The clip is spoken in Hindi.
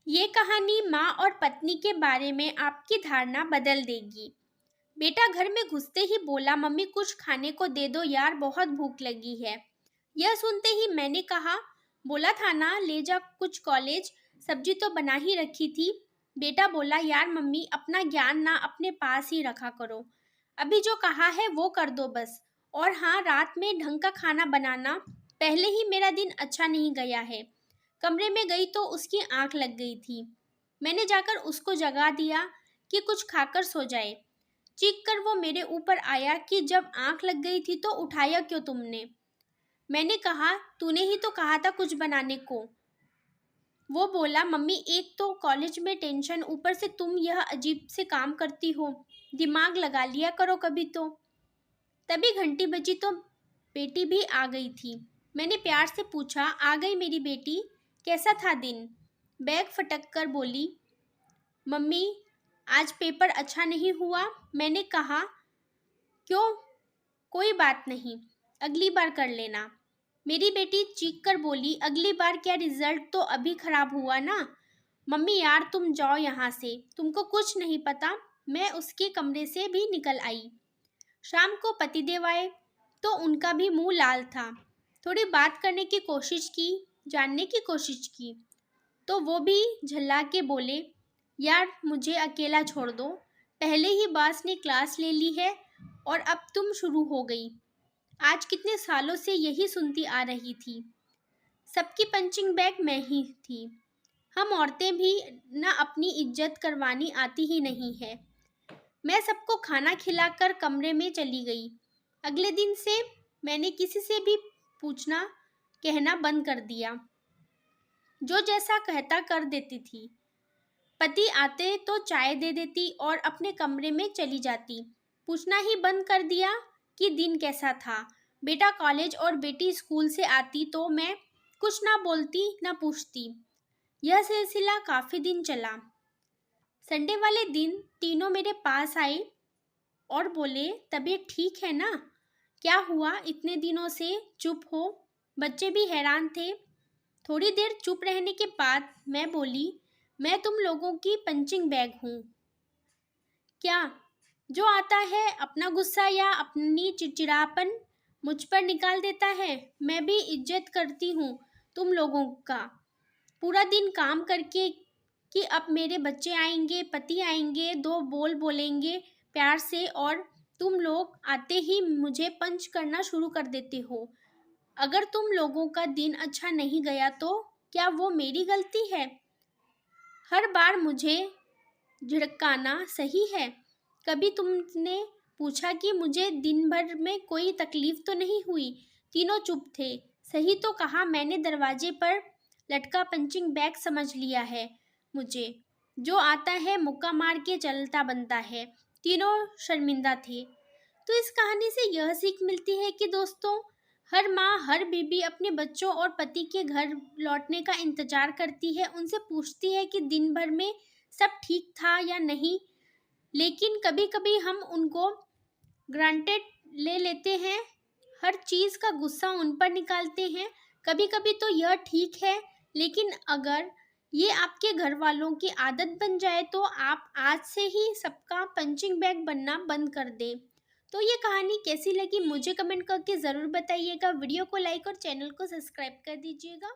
ये कहानी माँ और पत्नी के बारे में आपकी धारणा बदल देगी। बेटा घर में घुसते ही बोला, मम्मी कुछ खाने को दे दो यार, बहुत भूख लगी है। यह सुनते ही मैंने कहा, बोला था ना ले जा कुछ कॉलेज, सब्जी तो बना ही रखी थी। बेटा बोला, यार मम्मी अपना ज्ञान ना अपने पास ही रखा करो, अभी जो कहा है वो कर दो बस। और हाँ, रात में ढंग का खाना बनाना। पहले ही मेरा दिन अच्छा नहीं गया है। कमरे में गई तो उसकी आंख लग गई थी। मैंने जाकर उसको जगा दिया कि कुछ खाकर सो जाए। चीख कर वो मेरे ऊपर आया कि जब आंख लग गई थी तो उठाया क्यों तुमने। मैंने कहा, तूने ही तो कहा था कुछ बनाने को। वो बोला, मम्मी एक तो कॉलेज में टेंशन, ऊपर से तुम यह अजीब से काम करती हो, दिमाग लगा लिया करो कभी तो। तभी घंटी बजी तो बेटी भी आ गई थी। मैंने प्यार से पूछा, आ गई मेरी बेटी, कैसा था दिन। बैग फटक कर बोली, मम्मी आज पेपर अच्छा नहीं हुआ। मैंने कहा, क्यों, कोई बात नहीं, अगली बार कर लेना। मेरी बेटी चीख कर बोली, अगली बार क्या, रिजल्ट तो अभी खराब हुआ ना। मम्मी यार तुम जाओ यहाँ से, तुमको कुछ नहीं पता। मैं उसके कमरे से भी निकल आई। शाम को पतिदेव आए तो उनका भी मुंह लाल था। थोड़ी बात करने की कोशिश की, जानने की कोशिश की, तो वो भी झल्ला के बोले, यार मुझे अकेला छोड़ दो, पहले ही बॉस ने क्लास ले ली है और अब तुम शुरू हो गई। आज कितने सालों से यही सुनती आ रही थी। सबकी पंचिंग बैग मैं ही थी। हम औरतें भी न अपनी इज्जत करवानी आती ही नहीं है। मैं सबको खाना खिलाकर कमरे में चली गई। अगले दिन से मैंने किसी से भी पूछना कहना बंद कर दिया। जो जैसा कहता कर देती थी। पति आते तो चाय दे देती और अपने कमरे में चली जाती। पूछना ही बंद कर दिया कि दिन कैसा था। बेटा कॉलेज और बेटी स्कूल से आती तो मैं कुछ ना बोलती ना पूछती। यह सिलसिला काफ़ी दिन चला। संडे वाले दिन तीनों मेरे पास आए और बोले, तबीयत ठीक है ना, क्या हुआ इतने दिनों से चुप हो। बच्चे भी हैरान थे। थोड़ी देर चुप रहने के बाद मैं बोली, मैं तुम लोगों की पंचिंग बैग हूँ क्या। जो आता है अपना गुस्सा या अपनी चिड़चिड़ापन मुझ पर निकाल देता है। मैं भी इज्जत करती हूँ तुम लोगों का। पूरा दिन काम करके कि अब मेरे बच्चे आएंगे, पति आएंगे, दो बोल बोलेंगे प्यार से, और तुम लोग आते ही मुझे पंच करना शुरू कर देते हो। अगर तुम लोगों का दिन अच्छा नहीं गया तो क्या वो मेरी गलती है। हर बार मुझे झिड़काना सही है। कभी तुमने पूछा कि मुझे दिन भर में कोई तकलीफ तो नहीं हुई। तीनों चुप थे। सही तो कहा, मैंने दरवाजे पर लटका पंचिंग बैग समझ लिया है मुझे। जो आता है मुक्का मार के चलता बनता है। तीनों शर्मिंदा थे। तो इस कहानी से यह सीख मिलती है कि दोस्तों, हर माँ हर बीबी अपने बच्चों और पति के घर लौटने का इंतजार करती है। उनसे पूछती है कि दिन भर में सब ठीक था या नहीं। लेकिन कभी कभी हम उनको ग्रांटेड ले लेते हैं, हर चीज़ का गुस्सा उन पर निकालते हैं। कभी कभी तो यह ठीक है, लेकिन अगर ये आपके घर वालों की आदत बन जाए तो आप आज से ही सबका पंचिंग बैग बनना बंद कर दें। तो ये कहानी कैसी लगी मुझे कमेंट करके ज़रूर बताइएगा। वीडियो को लाइक और चैनल को सब्सक्राइब कर दीजिएगा।